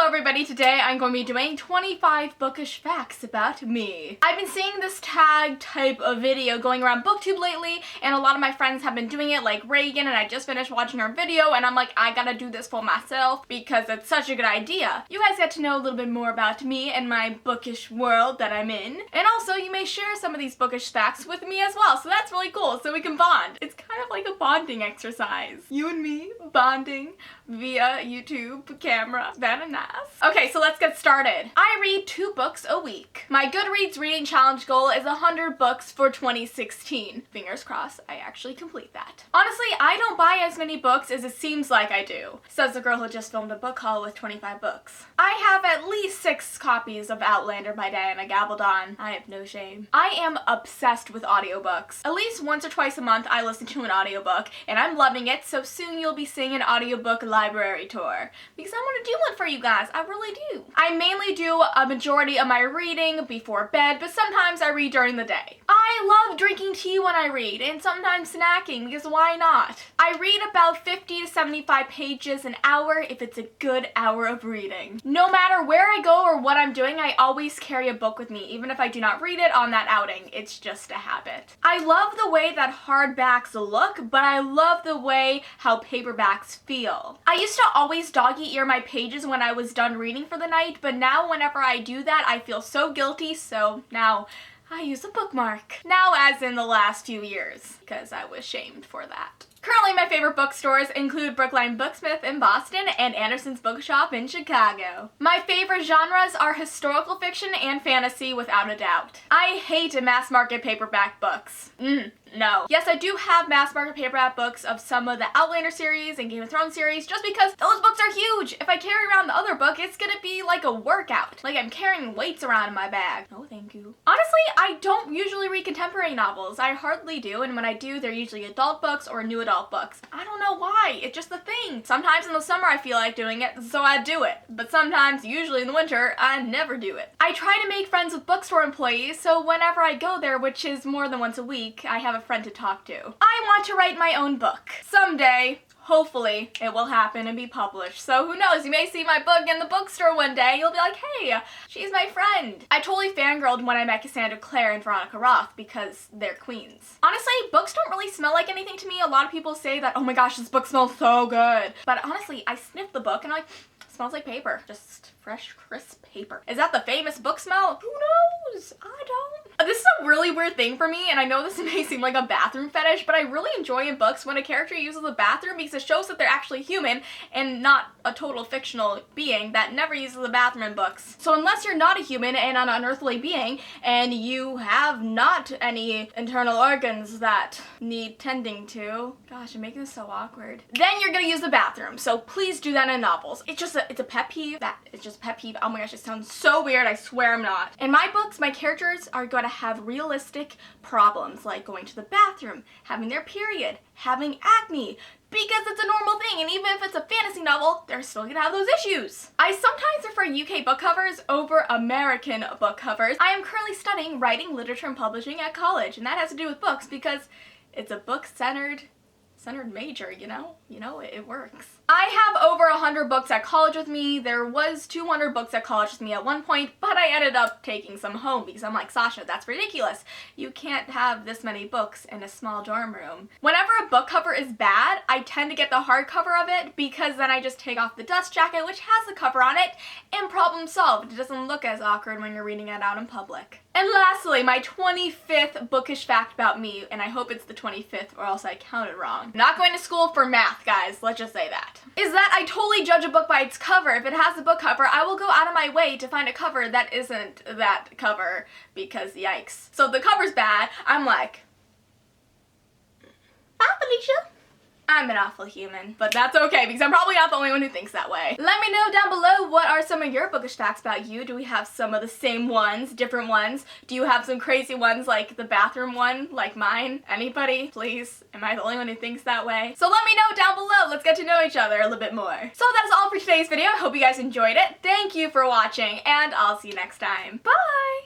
Hello everybody, today I'm going to be doing 25 bookish facts about me. I've been seeing this tag type of video going around BookTube lately, and a lot of my friends have been doing it, like Reagan, and I just finished watching her video, and I'm like, I gotta do this for myself because it's such a good idea. You guys get to know a little bit more about me and my bookish world that I'm in, and also you may share some of these bookish facts with me as well, so that's really cool, so we can bond. It's kind of like a bonding exercise. You and me bonding via YouTube camera. Very nice. Okay, so let's get started. I read 2 books a week. My Goodreads reading challenge goal is 100 books for 2016. Fingers crossed I actually complete that. Honestly, I don't buy as many books as it seems like I do, says the girl who just filmed a book haul with 25 books. I have at least 6 copies of Outlander by Diana Gabaldon. I have no shame. I am obsessed with audiobooks. At least once or twice a month I listen to an audiobook, and I'm loving it, so soon you'll be seeing an audiobook library tour. Because I want to do one for you guys, I really do. I mainly do a majority of my reading before bed, but sometimes I read during the day. I love drinking tea when I read, and sometimes snacking, because why not? I read about 50 to 75 pages an hour if it's a good hour of reading. No matter where I go or what I'm doing, I always carry a book with me, even if I do not read it on that outing. It's just a habit. I love the way that hardbacks look, but I love the way how paperbacks feel. I used to always doggy ear my pages when I was done reading for the night, but now whenever I do that, I feel so guilty, so now I use a bookmark. Now as in the last few years, because I was shamed for that. Currently, my favorite bookstores include Brookline Booksmith in Boston and Anderson's Bookshop in Chicago. My favorite genres are historical fiction and fantasy, without a doubt. I hate mass market paperback books. No. Yes, I do have mass market paperback books of some of the Outlander series and Game of Thrones series, just because those books are huge. If I carry around the other book, it's gonna be like a workout. Like I'm carrying weights around in my bag. No, thank you. Honestly, I don't usually read contemporary novels. I hardly do, and when I do, they're usually adult books or new adult books. I don't know why. It's just the thing. Sometimes in the summer I feel like doing it, so I do it. But sometimes, usually in the winter, I never do it. I try to make friends with bookstore employees, so whenever I go there, which is more than once a week, I have a friend to talk to. I want to write my own book. Someday. Hopefully, it will happen and be published. So who knows, you may see my book in the bookstore one day. You'll be like, hey, she's my friend. I totally fangirled when I met Cassandra Clare and Veronica Roth because they're queens. Honestly, books don't really smell like anything to me. A lot of people say that, oh my gosh, this book smells so good. But honestly, I sniffed the book and I'm like, smells like paper. Just fresh, crisp paper. Is that the famous book smell? Who knows? I don't. This is a really weird thing for me, and I know this may seem like a bathroom fetish, but I really enjoy in books when a character uses the bathroom because it shows that they're actually human and not a total fictional being that never uses the bathroom in books. So unless you're not a human and an unearthly being, and you have not any internal organs that need tending to, gosh, I'm making this so awkward, then you're gonna use the bathroom. So please do that in novels. It's just it's a pet peeve. It's just a pet peeve. Oh my gosh, it sounds so weird. I swear I'm not. In my books, my characters are going to have realistic problems like going to the bathroom, having their period, having acne, because it's a normal thing, and even if it's a fantasy novel, they're still gonna have those issues. I sometimes prefer UK book covers over American book covers. I am currently studying writing, literature, and publishing at college, and that has to do with books because it's a book-centered major, you know? It works. I have over 100 books at college with me. There was 200 books at college with me at one point, but I ended up taking some home because I'm like, Sasha, that's ridiculous. You can't have this many books in a small dorm room. Whenever a book cover is bad, I tend to get the hardcover of it because then I just take off the dust jacket, which has the cover on it, and problem solved. It doesn't look as awkward when you're reading it out in public. And lastly, my 25th bookish fact about me, and I hope it's the 25th or else I counted wrong. I'm not going to school for math, guys, let's just say that. Is that I totally judge a book by its cover. If it has a book cover, I will go out of my way to find a cover that isn't that cover because yikes. So if the cover's bad, I'm like, bye, Felicia. I'm an awful human, but that's okay because I'm probably not the only one who thinks that way. Let me know down below what are some of your bookish facts about you. Do we have some of the same ones, different ones? Do you have some crazy ones like the bathroom one, like mine? Anybody? Please? Am I the only one who thinks that way? So let me know down below. Let's get to know each other a little bit more. So that is all for today's video. I hope you guys enjoyed it. Thank you for watching, and I'll see you next time. Bye!